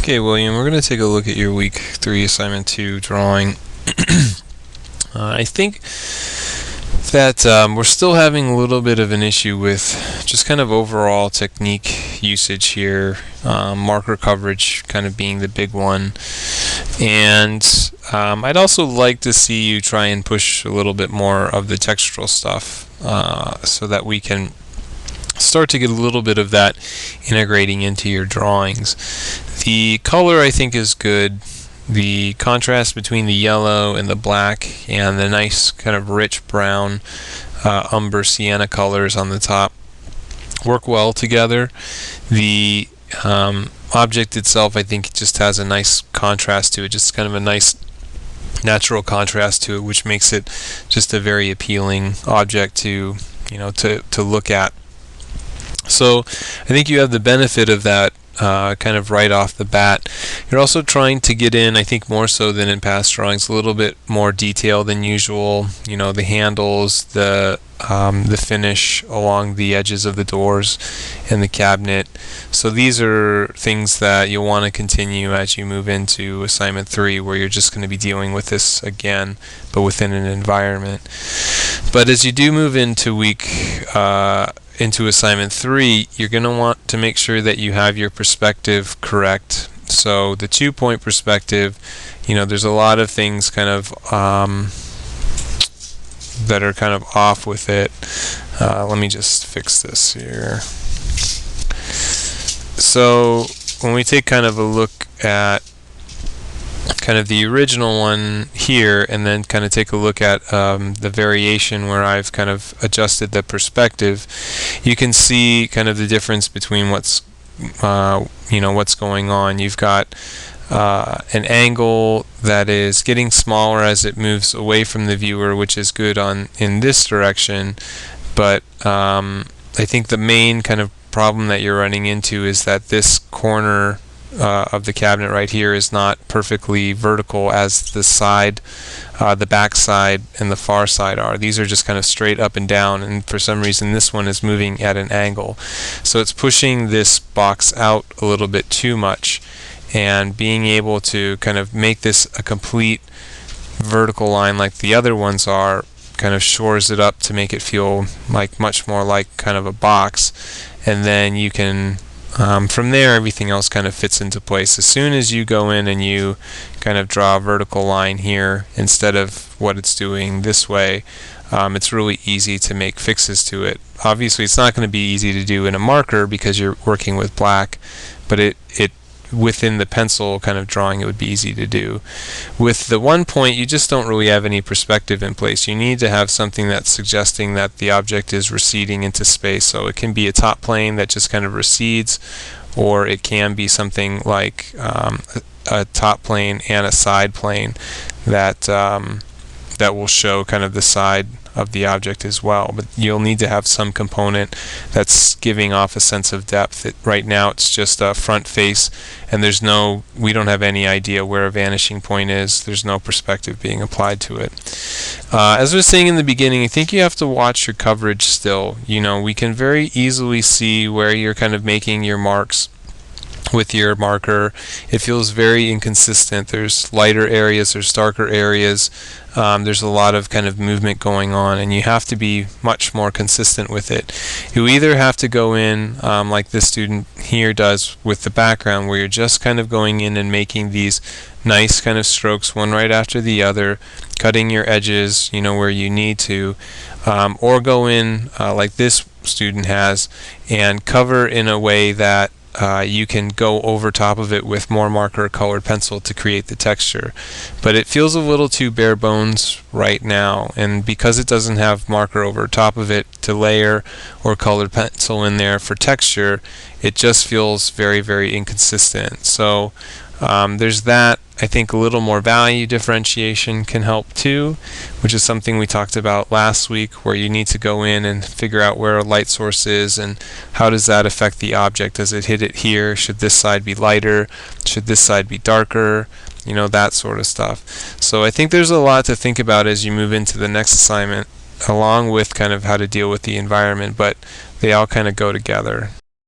Okay, William, we're going to take a look at your Week 3 Assignment 2 drawing. I think that we're still having a little bit of an issue with just kind of overall technique usage here, marker coverage kind of being the big one. And I'd also like to see you try and push a little bit more of the textural stuff so that we can start to get a little bit of that integrating into your drawings. The color I think is good. The contrast between the yellow and the black and the nice kind of rich brown umber sienna colors on the top work well together. The object itself, I think, just has a nice contrast to it, just kind of a nice natural contrast to it, which makes it just a very appealing object to look at. So I think you have the benefit of that kind of right off the bat. You're also trying to get in, I think more so than in past drawings, a little bit more detail than usual. You know, the handles, the finish along the edges of the doors and the cabinet. So these are things that you'll want to continue as you move into Assignment 3, where you're just going to be dealing with this again, but within an environment. But as you do move into into Assignment 3, you're going to want to make sure that you have your perspective correct. So the 2-point perspective, there's a lot of things kind of that are kind of off with it. Let me just fix this here. So when we take kind of a look at kind of the original one here, and then kind of take a look at the variation where I've kind of adjusted the perspective, you can see kind of the difference between what's going on. You've got an angle that is getting smaller as it moves away from the viewer, which is good in this direction, but I think the main kind of problem that you're running into is that this corner of the cabinet right here is not perfectly vertical as the side, the back side and the far side are. These are just kind of straight up and down, and for some reason this one is moving at an angle. So it's pushing this box out a little bit too much, and being able to kind of make this a complete vertical line like the other ones are kind of shores it up to make it feel like much more like kind of a box, and then you can from there, everything else kind of fits into place. As soon as you go in and you kind of draw a vertical line here instead of what it's doing this way, it's really easy to make fixes to it. Obviously, it's not going to be easy to do in a marker because you're working with black, but it within the pencil kind of drawing, it would be easy to do. With the 1 point, you just don't really have any perspective in place. You need to have something that's suggesting that the object is receding into space. So it can be a top plane that just kind of recedes, or it can be something like a top plane and a side plane that that will show kind of the side of the object as well. But you'll need to have some component that's giving off a sense of depth. Right now it's just a front face, and we don't have any idea where a vanishing point is. There's no perspective being applied to it. As I was saying in the beginning, I think you have to watch your coverage still. We can very easily see where you're kind of making your marks with your marker. It feels very inconsistent. There's lighter areas, there's darker areas, there's a lot of kind of movement going on, and you have to be much more consistent with it. You either have to go in like this student here does with the background, where you're just kind of going in and making these nice kind of strokes one right after the other, cutting your edges where you need to, or go in like this student has and cover in a way that you can go over top of it with more marker colored pencil to create the texture. But it feels a little too bare bones right now, and because it doesn't have marker over top of it to layer or colored pencil in there for texture, it just feels very, very inconsistent. So there's that. I think a little more value differentiation can help too, which is something we talked about last week, where you need to go in and figure out where a light source is and how does that affect the object. Does it hit it here? Should this side be lighter? Should this side be darker? That sort of stuff. So I think there's a lot to think about as you move into the next assignment, along with kind of how to deal with the environment, but they all kind of go together.